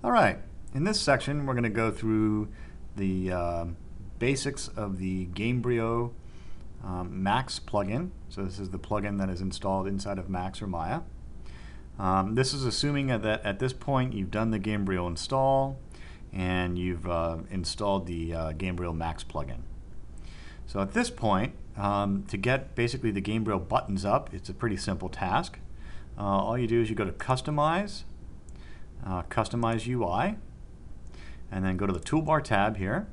All right, in this section we're going to go through the basics of the Gamebryo Max plugin. So this is the plugin that is installed inside of Max or Maya. This is assuming that at this point you've done the Gamebryo install and you've installed the Gamebryo Max plugin. So at this point, to get basically the Gamebryo buttons up, it's a pretty simple task. All you do is you go to Customize, Customize UI, and then go to the Toolbar tab here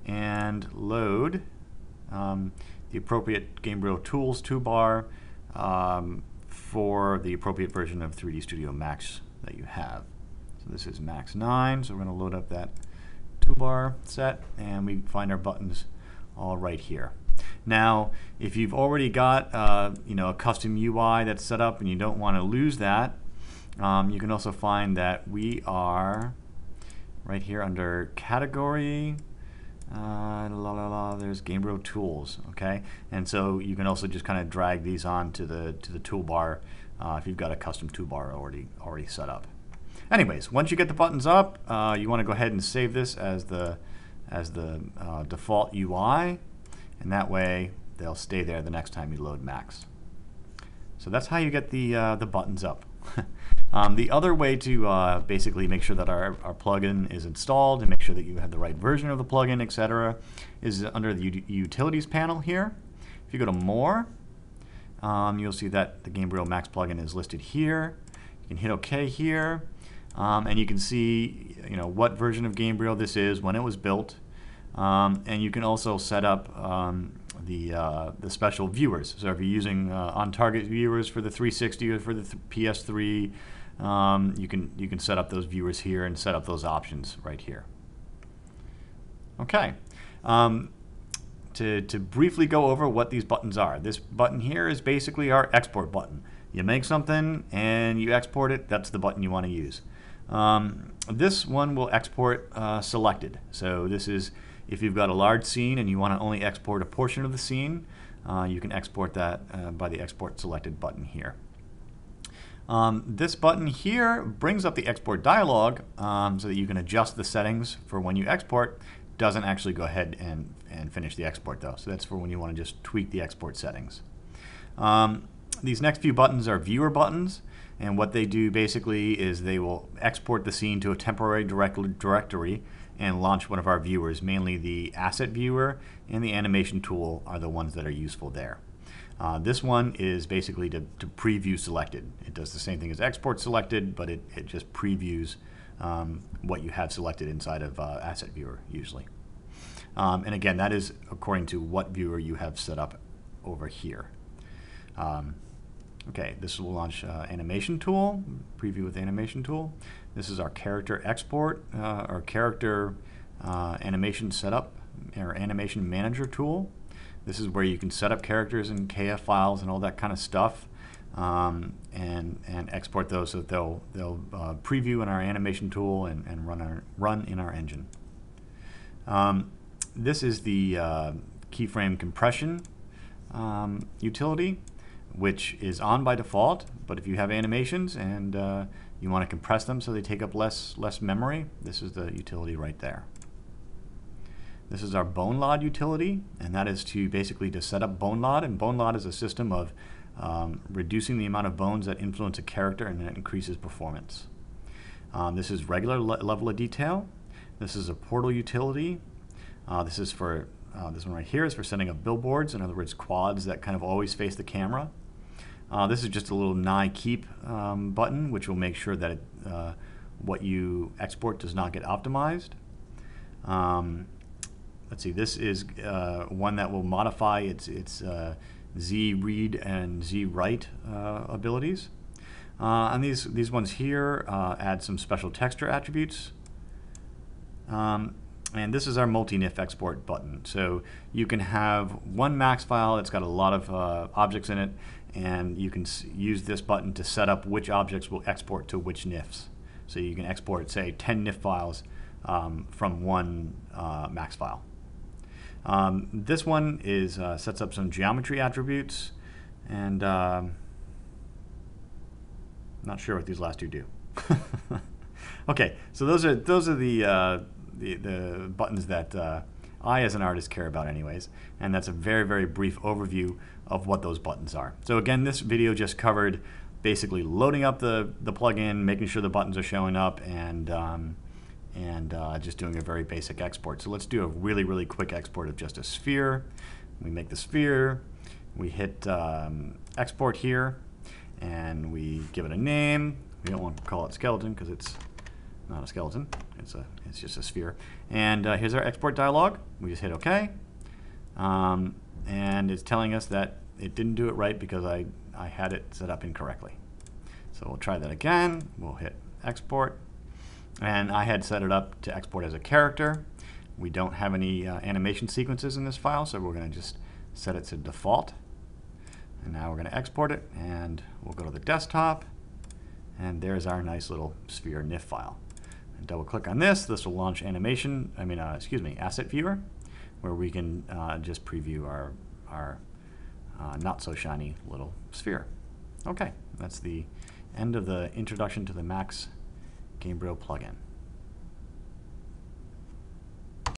and load the appropriate Gamebryo Tools toolbar for the appropriate version of 3D Studio Max that you have. So this is Max 9, so we're going to load up that toolbar set, and we find our buttons all right here. Now, if you've already got a custom UI that's set up and you don't want to lose that, you can also find that we are right here under Category. There's Gamebryo Tools, okay? And so you can also just kind of drag these on to the toolbar if you've got a custom toolbar already set up. Anyways, once you get the buttons up, you want to go ahead and save this as the default UI, and that way they'll stay there the next time you load Max. So that's how you get the buttons up. The other way to basically make sure that our plugin is installed and make sure that you have the right version of the plugin, etc., is under the Utilities panel here. If you go to More, you'll see that the Gamebryo Max plugin is listed here. You can hit OK here, and you can see what version of Gamebryo this is, when it was built, and you can also set up the special viewers. So if you're using on-target viewers for the 360 or for the PS3, you can set up those viewers here and set up those options right here. Okay. To briefly go over what these buttons are, this button here is basically our export button. You make something and you export it, that's the button you want to use. This one will export selected. So this is if you've got a large scene and you want to only export a portion of the scene, you can export that by the Export Selected button here. This button here brings up the export dialog so that you can adjust the settings for when you export. Doesn't actually go ahead and finish the export though, so that's for when you want to just tweak the export settings. These next few buttons are viewer buttons, and what they do basically is they will export the scene to a temporary directory and launch one of our viewers. Mainly the asset viewer and the animation tool are the ones that are useful there. This one is basically to preview selected. It does the same thing as export selected, but it just previews what you have selected inside of asset viewer usually. And again, that is according to what viewer you have set up over here. Okay, this will launch animation tool, preview with animation tool. This is our character export, or character animation setup, or animation manager tool. This is where you can set up characters and KF files and all that kind of stuff, and export those so that they'll preview in our animation tool and run in our engine. This is the keyframe compression utility, which is on by default, but if you have animations and you want to compress them so they take up less memory, this is the utility right there. This is our BoneLOD utility, and that is basically to set up BoneLOD, and BoneLOD is a system of reducing the amount of bones that influence a character, and it increases performance. This is regular level of detail. This is a portal utility. This is for this one right here is for setting up billboards, in other words, quads that kind of always face the camera. This is just a little nigh keep button, which will make sure that what you export does not get optimized. Let's see, this is one that will modify its Z read and Z write abilities. And these ones here add some special texture attributes. And this is our multi-NIF export button. So you can have one Max file that's got a lot of objects in it, and you can use this button to set up which objects will export to which NIFs. So you can export, say, 10 NIF files from one Max file. This one is sets up some geometry attributes, and not sure what these last two do. Okay, so those are the buttons that I as an artist care about anyways, and that's a very, very brief overview of what those buttons are. So again, this video just covered basically loading up the plugin, making sure the buttons are showing up, and just doing a very basic export. So let's do a really, really quick export of just a sphere. We make the sphere, we hit export here, and we give it a name. We don't want to call it skeleton because it's not a skeleton. It's just a sphere. And here's our export dialog. We just hit OK. And it's telling us that it didn't do it right because I had it set up incorrectly. So we'll try that again. We'll hit export. And I had set it up to export as a character. We don't have any animation sequences in this file, so we're going to just set it to default. And now we're going to export it, and we'll go to the desktop. And there's our nice little sphere NIF file. And double click on this. This will launch Asset Viewer, where we can just preview our not so shiny little sphere. Okay, that's the end of the introduction to the Max Game Bro plugin.